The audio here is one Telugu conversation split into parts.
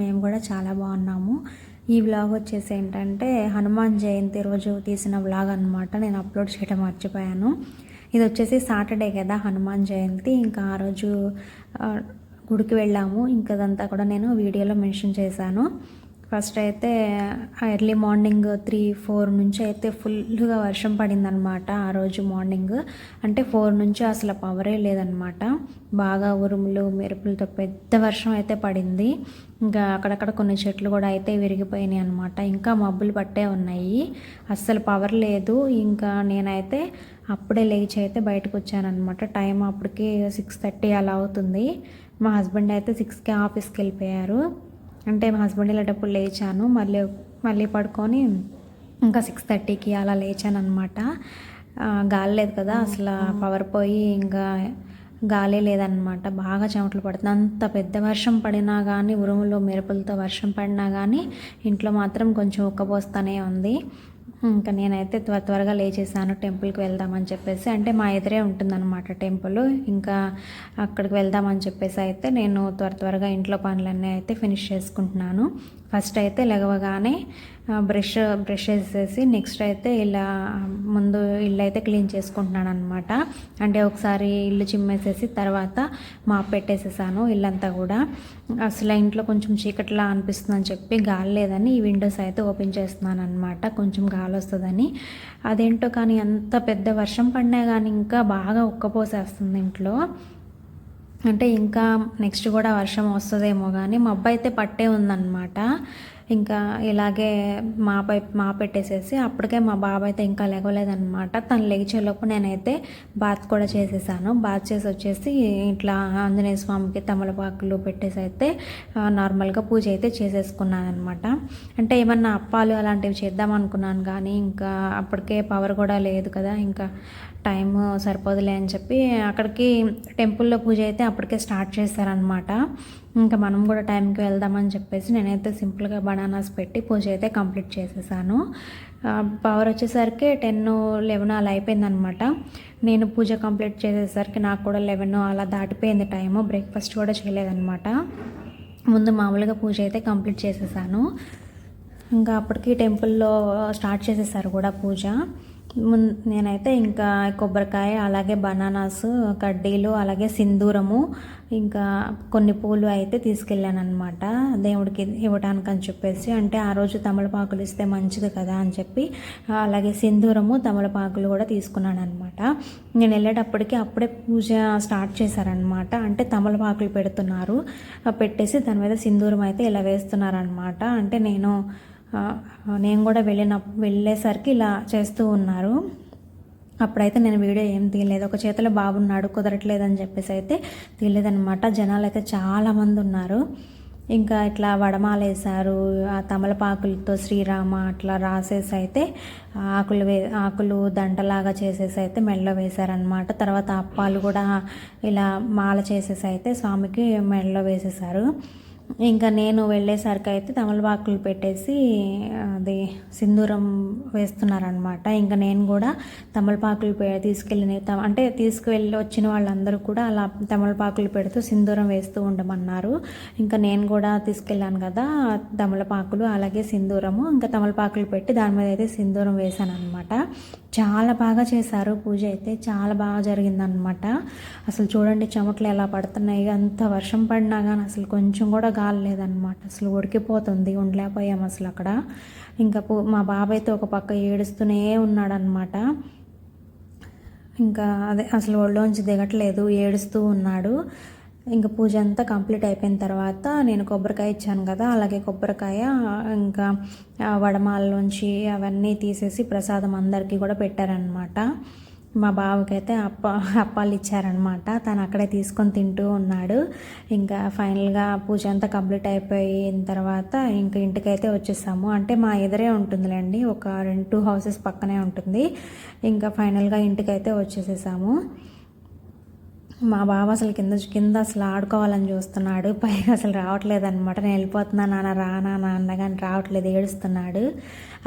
మేము కూడా చాలా బాగున్నాము. ఈ వ్లాగ్ వచ్చేసి ఏంటంటే హనుమాన్ జయంతి రోజు తీసిన వ్లాగ్ అనమాట. నేను అప్లోడ్ చేయడం మర్చిపోయాను. ఇది వచ్చేసి సాటర్డే కదా హనుమాన్ జయంతి. ఇంకా ఆ రోజు గుడికి వెళ్ళాము. ఇంకా అదంతా కూడా నేను వీడియోలో మెన్షన్ చేశాను. ఫస్ట్ అయితే ఎర్లీ మార్నింగ్ 3-4 నుంచి అయితే ఫుల్గా వర్షం పడిందనమాట. ఆ రోజు మార్నింగ్ అంటే 4 నుంచి అసలు పవరే లేదనమాట. బాగా ఉరుములు మెరుపులతో పెద్ద వర్షం అయితే పడింది. ఇంకా అక్కడక్కడ కొన్ని చెట్లు కూడా అయితే విరిగిపోయినాయి అనమాట. ఇంకా మబ్బులు పట్టే ఉన్నాయి, అస్సలు పవర్ లేదు. ఇంకా నేనైతే అప్పుడే లేచి అయితే బయటకు వచ్చానమాట. టైం అప్పటికి 6:30 అలా అవుతుంది. మా హస్బెండ్ అయితే 6కి ఆఫీస్కి వెళ్ళిపోయారు. అంటే మా హస్బెండ్ వెళ్ళేటప్పుడు లేచాను, మళ్ళీ పడుకొని ఇంకా 6:30కి అలా లేచాను అనమాట. గాలి లేదు కదా అసలు, పవర్ పోయి ఇంకా గాలి లేదనమాట. బాగా చెమటలు పడుతుంది. అంత పెద్ద వర్షం పడినా కానీ, ఉరుములు మెరుపులతో వర్షం పడినా కానీ ఇంట్లో మాత్రం కొంచెం ఉక్కపోస్తూనే ఉంది. ఇంకా నేనైతే త్వరగా లేచేసాను టెంపుల్కి వెళ్దామని చెప్పేసి. అంటే మా ఎదురే ఉంటుందన్నమాట టెంపుల్. ఇంకా అక్కడికి వెళ్దామని చెప్పేసి అయితే నేను త్వరగా ఇంట్లో పనులన్నీ అయితే ఫినిష్ చేసుకుంటున్నాను. ఫస్ట్ అయితే లేవగానే బ్రష్ చేసేసి నెక్స్ట్ అయితే ఇలా ముందు ఇల్లు అయితే క్లీన్ చేసుకుంటున్నాను అనమాట. అంటే ఒకసారి ఇల్లు చిమ్మేసేసి తర్వాత మాప్ పెట్టేసేసాను ఇల్లంతా కూడా. అసలు ఇంట్లో కొంచెం చీకట్లా అనిపిస్తుందని చెప్పి గాలి లేదని ఈ విండోస్ అయితే ఓపెన్ చేస్తున్నాను అనమాట, కొంచెం గాలి వస్తుందని. అదేంటో కానీ ఎంత పెద్ద వర్షం పడినా కానీ ఇంకా బాగా ఉక్కపోసేస్తుంది ఇంట్లో. అంటే ఇంకా నెక్స్ట్ కూడా వర్షం వస్తుందేమో కానీ మబ్బు అయితే పట్టే ఉందన్నమాట. ఇంకా ఇలాగే పెట్టేసేసి అప్పటికే మా బాబు అయితే ఇంకా లేవలేదన్నమాట. తను లేచేలోపు నేనైతే బాత్ కూడా చేసేసాను. బాత్ చేసి వచ్చేసి ఇట్లా ఆంజనేయ స్వామికి తమలపాకులు పెట్టేసి అయితే నార్మల్గా పూజ అయితే చేసేసుకున్నాను అనమాట. అంటే ఏమన్నా అప్పాలు అలాంటివి చేద్దాం అనుకున్నాను కానీ ఇంకా అప్పటికే పవర్ కూడా లేదు కదా, ఇంకా టైం సరిపోదులే అని చెప్పి అక్కడికి టెంపుల్లో పూజ అయితే అప్పటికే స్టార్ట్ చేశారనమాట. ఇంకా మనం కూడా టైంకి వెళ్దామని చెప్పేసి నేనైతే సింపుల్గా బనానాస్ పెట్టి పూజ అయితే కంప్లీట్ చేసేసాను. పవర్ వచ్చేసరికి 10-11 అలా అయిపోయిందనమాట. నేను పూజ కంప్లీట్ చేసేసరికి నాకు కూడా 11 అలా దాటిపోయింది టైము. బ్రేక్ఫాస్ట్ కూడా చేయలేదన్నమాట. ముందు మామూలుగా పూజ అయితే కంప్లీట్ చేసేసాను. ఇంకా అప్పటికి టెంపుల్లో స్టార్ట్ చేసేసారు కూడా పూజ. నేనైతే ఇంకా కొబ్బరికాయ, అలాగే బనానాస్, కడ్డీలు, అలాగే సింధూరము, ఇంకా కొన్ని పూలు అయితే తీసుకెళ్ళాను అనమాట దేవుడికి ఇవ్వడానికి అని చెప్పేసి. అంటే ఆ రోజు తమలపాకులు ఇస్తే మంచిది కదా అని చెప్పి అలాగే సింధూరము తమలపాకులు కూడా తీసుకున్నాను అనమాట. నేను వెళ్ళేటప్పటికి అప్పుడే పూజ స్టార్ట్ చేశారనమాట. అంటే తమలపాకులు పెట్టేసి దాని మీద సింధూరం అయితే ఇలా వేస్తున్నారనమాట. అంటే నేను కూడా వెళ్ళేసరికి ఇలా చేస్తూ ఉన్నారు. అప్పుడైతే నేను వీడియో ఏం తీయలేదు, ఒక చేతిలో బాబున్నాడు కుదరట్లేదని చెప్పేసి అయితే తీయలేదనమాట. జనాలు అయితే చాలామంది ఉన్నారు. ఇంకా ఇట్లా వడమాల వేశారు, ఆ తమలపాకులతో శ్రీరామ అట్లా రాసేసి అయితే ఆకులు దండలాగా చేసేసి అయితే మెడలో వేశారనమాట. తర్వాత అప్పాలు కూడా ఇలా మాల చేసేసి అయితే స్వామికి మెడలో వేసేసారు. ఇంకా నేను వెళ్ళేసరికి అయితే తమలపాకులు పెట్టేసి అది సింధూరం వేస్తున్నారనమాట. ఇంకా నేను కూడా తమలపాకులు తీసుకువెళ్ళి వచ్చిన వాళ్ళందరూ కూడా అలా తమలపాకులు పెడుతూ సింధూరం వేస్తూ ఉండమన్నారు. ఇంకా నేను కూడా తీసుకెళ్ళాను కదా తమలపాకులు అలాగే సింధూరము. ఇంకా తమలపాకులు పెట్టి దాని మీద అయితే సింధూరం వేశాను అనమాట. చాలా బాగా చేశారు పూజ అయితే, చాలా బాగా జరిగిందనమాట. అసలు చూడండి చెమటలు ఎలా పడుతున్నాయి. అంత వర్షం పడినా కానీ అసలు కొంచెం కూడా గాలి లేదనమాట. అసలు ఉడికిపోతుంది, ఉండలేకపోయాం అసలు అక్కడ. ఇంకా మా బాబాయ్ అయితే ఒక పక్క ఏడుస్తూనే ఉన్నాడనమాట. ఇంకా అదే అసలు ఒళ్ళోంచి దిగట్లేదు, ఏడుస్తూ ఉన్నాడు. ఇంకా పూజ అంతా కంప్లీట్ అయిపోయిన తర్వాత నేను కొబ్బరికాయ ఇచ్చాను కదా, అలాగే కొబ్బరికాయ ఇంకా వడమాలలోంచి అవన్నీ తీసేసి ప్రసాదం అందరికీ కూడా పెట్టారనమాట. మా బావకైతే అప్పాలు ఇచ్చారనమాట. తను అక్కడే తీసుకొని తింటూ ఉన్నాడు. ఇంకా ఫైనల్గా పూజ అంతా కంప్లీట్ అయిపోయిన తర్వాత ఇంకా ఇంటికైతే వచ్చేసాము. అంటే మా ఎదురే ఉంటుందిలేండి, ఒక 2 హౌసెస్ పక్కనే ఉంటుంది. ఇంకా ఫైనల్గా ఇంటికైతే వచ్చేసేసాము. మా బావ అసలు కింద అసలు ఆడుకోవాలని చూస్తున్నాడు, పైగా అసలు రావట్లేదన్నమాట. నేను వెళ్ళిపోతున్నా నాన్న రానా నాన్న కానీ రావట్లేదు, ఏడుస్తున్నాడు.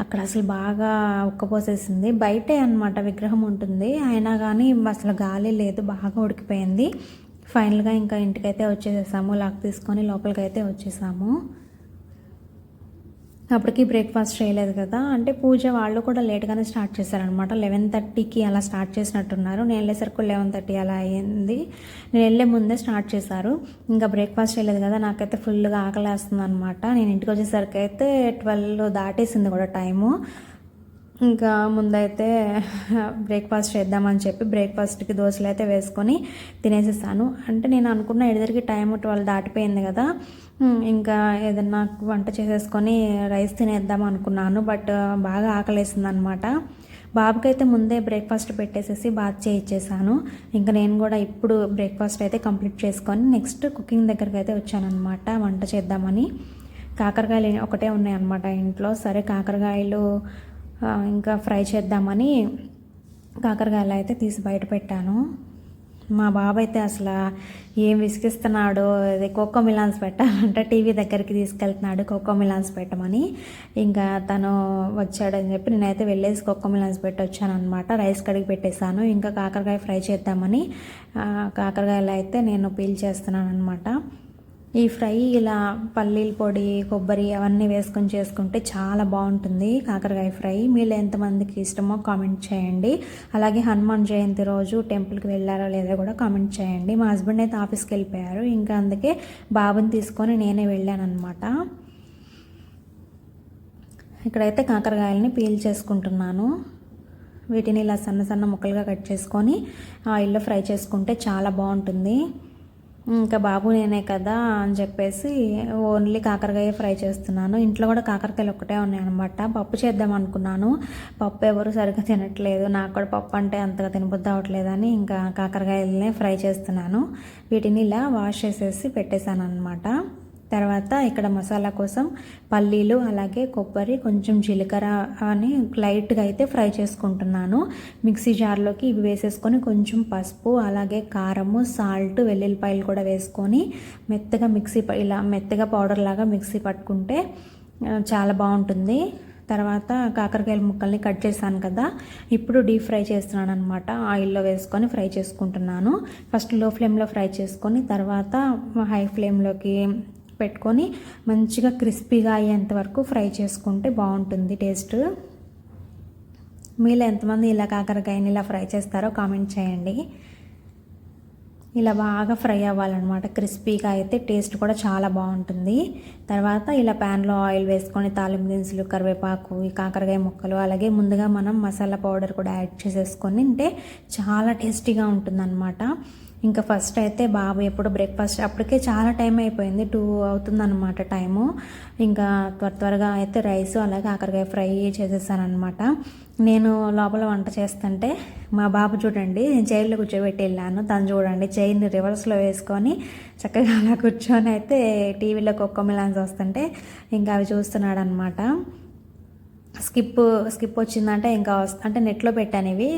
అక్కడ అసలు బాగా ఉక్కపోసేసింది. బయటే అన్నమాట విగ్రహం ఉంటుంది, అయినా కానీ అసలు గాలి లేదు, బాగా ఉడికిపోయింది. ఫైనల్గా ఇంకా ఇంటికైతే వచ్చేసేసాము, లాక్ తీసుకొని లోపలికైతే వచ్చేసాము. అప్పటికి బ్రేక్ఫాస్ట్ చేయలేదు కదా, అంటే పూజ వాళ్ళు కూడా లేట్గానే స్టార్ట్ చేశారనమాట. 11:30కి అలా స్టార్ట్ చేసినట్టున్నారు. నేను వెళ్ళేసరికి 11:30 అలా అయింది. నేను వెళ్ళే ముందే స్టార్ట్ చేశారు. ఇంకా బ్రేక్ఫాస్ట్ చేయలేదు కదా, నాకైతే ఫుల్గా ఆకలేస్తుంది అనమాట. నేను ఇంటికి వచ్చేసరికి అయితే 12 దాటేసింది కూడా టైము. ఇంకా ముందైతే బ్రేక్ఫాస్ట్ చేద్దామని చెప్పి బ్రేక్ఫాస్ట్కి దోశలు అయితే వేసుకొని తినేసేసాను. అంటే నేను అనుకున్న ఎదురికి టైం 12 దాటిపోయింది కదా, ఇంకా ఏదన్నా వంట చేసేసుకొని రైస్ తినేద్దాం అనుకున్నాను. బట్ బాగా ఆకలేసింది అనమాట. బాబుకైతే ముందే బ్రేక్ఫాస్ట్ పెట్టేసేసి బాత్ చేయించేసాను. ఇంకా నేను కూడా ఇప్పుడు బ్రేక్ఫాస్ట్ అయితే కంప్లీట్ చేసుకొని నెక్స్ట్ కుకింగ్ దగ్గరికి అయితే వచ్చానమాట వంట చేద్దామని. కాకరకాయలు ఒకటే ఉన్నాయి అనమాట ఇంట్లో. సరే కాకరకాయలు ఇంకా ఫ్రై చేద్దామని కాకరకాయలు అయితే తీసి బయట పెట్టాను. మా బాబు అయితే అసలు ఏం విసిగిస్తున్నాడో, అది కోకో మిలాన్స్ పెట్టాలంటే టీవీ దగ్గరికి తీసుకెళ్తున్నాడు కోకో మిలాన్స్ పెట్టమని. ఇంకా తను వచ్చాడని చెప్పి నేనైతే వెళ్ళేసి కోకో మిలాన్స్ పెట్టి వచ్చాను అనమాట. రైస్ కడిగి పెట్టేశాను. ఇంకా కాకరకాయ ఫ్రై చేద్దామని కాకరకాయలు అయితే నేను పీల్ చేస్తున్నాను అనమాట. ఈ ఫ్రై ఇలా పల్లీల పొడి, కొబ్బరి అవన్నీ వేసుకొని చేసుకుంటే చాలా బాగుంటుంది కాకరకాయ ఫ్రై. మీలో ఎంతమందికి ఇష్టమో కామెంట్ చేయండి. అలాగే హనుమాన్ జయంతి రోజు టెంపుల్కి వెళ్ళారో లేదో కూడా కామెంట్ చేయండి. మా హస్బెండ్ అయితే ఆఫీస్కి వెళ్ళిపోయారు. ఇంకా అందుకే బాబుని తీసుకొని నేనే వెళ్ళాను అనమాట. ఇక్కడైతే కాకరకాయలని పీల్ చేసుకుంటున్నాను. వీటిని ఇలా సన్న సన్న ముక్కలుగా కట్ చేసుకొని ఆయిల్లో ఫ్రై చేసుకుంటే చాలా బాగుంటుంది. ఇంకా బాబు నేనే కదా అని చెప్పేసి ఓన్లీ కాకరకాయ ఫ్రై చేస్తున్నాను. ఇంట్లో కూడా కాకరకాయలు ఒక్కటే ఉన్నాయన్నమాట. పప్పు చేద్దాం అనుకున్నాను. పప్పు ఎవరు సరిగ్గా తినట్లేదు. నాకు కూడా పప్పు అంటే అంతగా తినబుద్ధి అవ్వట్లేదని ఇంకా కాకరకాయలనే ఫ్రై చేస్తున్నాను. వీటిని ఇలా వాష్ చేసేసి పెట్టేశాను అనమాట. తర్వాత ఇక్కడ మసాలా కోసం పల్లీలు, అలాగే కొబ్బరి, కొంచెం జీలకర్ర అని లైట్గా అయితే ఫ్రై చేసుకుంటున్నాను. మిక్సీ జార్లోకి ఇవి వేసేసుకొని కొంచెం పసుపు, అలాగే కారము, సాల్ట్, వెల్లుల్లిపాయలు కూడా వేసుకొని మెత్తగా ఇలా మెత్తగా పౌడర్ లాగా మిక్సీ పట్టుకుంటే చాలా బాగుంటుంది. తర్వాత కాకరకాయల ముక్కల్ని కట్ చేశాను కదా, ఇప్పుడు డీప్ ఫ్రై చేస్తున్నాను అనమాట. ఆయిల్లో వేసుకొని ఫ్రై చేసుకుంటున్నాను. ఫస్ట్ లో ఫ్లేమ్లో ఫ్రై చేసుకొని తర్వాత హై ఫ్లేమ్లోకి పెట్టుకొని మంచిగా క్రిస్పీగా అయ్యేంత వరకు ఫ్రై చేసుకుంటే బాగుంటుంది టేస్ట్. మీలో ఎంతమంది ఇలా కాకరకాయని ఇలా ఫ్రై చేస్తారో కామెంట్ చేయండి. ఇలా బాగా ఫ్రై అవ్వాలన్నమాట. క్రిస్పీగా అయితే టేస్ట్ కూడా చాలా బాగుంటుంది. తర్వాత ఇలా ప్యాన్లో ఆయిల్ వేసుకొని తాలింపు దినుసులు, కరివేపాకు, ఈ కాకరకాయ ముక్కలు, అలాగే ముందుగా మనం మసాలా పౌడర్ కూడా యాడ్ చేసేసుకొని తింటే చాలా టేస్టీగా ఉంటుందన్నమాట. ఇంకా ఫస్ట్ అయితే బాబు ఎప్పుడు బ్రేక్ఫాస్ట్ అప్పటికే చాలా టైం అయిపోయింది, 2 అవుతుందన్నమాట టైము. ఇంకా త్వరగా అయితే రైస్ అలాగే కాకరకాయ ఫ్రై చేసేసానమాట. నేను లోపల వంట చేస్తుంటే మా బాబు చూడండి, చైర్లో కూర్చోబెట్టి వెళ్ళాను. తను చూడండి చైర్ని రివర్స్లో వేసుకొని చక్కగా అలా కూర్చొని అయితే టీవీలో కోకో మిలాన్స్ వస్తుంటే ఇంకా అవి చూస్తున్నాడు అనమాట. స్కిప్ వచ్చిందంటే ఇంకా అంటే నెట్లో పెట్టాను ఇవి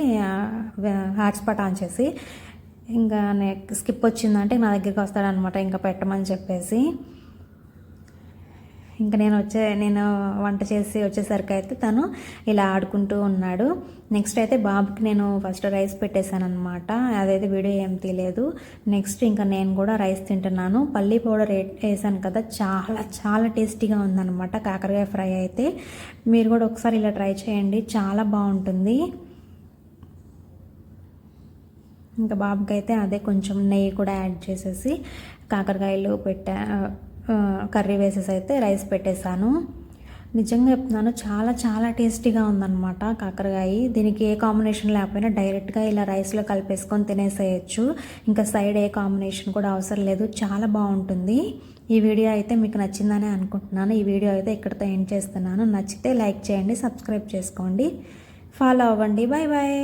హాట్స్పాట్ ఆన్ చేసి. ఇంకా స్కిప్ వచ్చిందంటే నా దగ్గరికి వస్తాడనమాట ఇంకా పెట్టమని చెప్పేసి. ఇంకా నేను వంట చేసి వచ్చేసరికి అయితే తను ఇలా ఆడుకుంటూ ఉన్నాడు. నెక్స్ట్ అయితే బాబుకి నేను ఫస్ట్ రైస్ పెట్టేశాను అనమాట. అదైతే వీడియో ఏం తీయలేదు. నెక్స్ట్ ఇంకా నేను కూడా రైస్ తింటున్నాను. పల్లీ పౌడర్ వేసాను కదా, చాలా చాలా టేస్టీగా ఉందన్నమాట కాకరకాయ ఫ్రై అయితే. మీరు కూడా ఒకసారి ఇలా ట్రై చేయండి, చాలా బాగుంటుంది. ఇంకా బాబుకి అయితే అదే కొంచెం నెయ్యి కూడా యాడ్ చేసేసి కాకరకాయలు కర్రీ వేసేసి అయితే రైస్ పెట్టేశాను. నిజంగా చెప్తున్నాను, చాలా చాలా టేస్టీగా ఉందన్నమాట కాకరకాయ. దీనికి ఏ కాంబినేషన్ లేకపోయినా డైరెక్ట్గా ఇలా రైస్లో కలిపేసుకొని తినేసేయచ్చు. ఇంకా సైడ్ ఏ కాంబినేషన్ కూడా అవసరం లేదు, చాలా బాగుంటుంది. ఈ వీడియో అయితే మీకు నచ్చిందని అనుకుంటున్నాను. ఈ వీడియో అయితే ఇక్కడితో ఎండ్ చేస్తున్నాను. నచ్చితే లైక్ చేయండి, సబ్స్క్రైబ్ చేసుకోండి, ఫాలో అవ్వండి. Bye bye.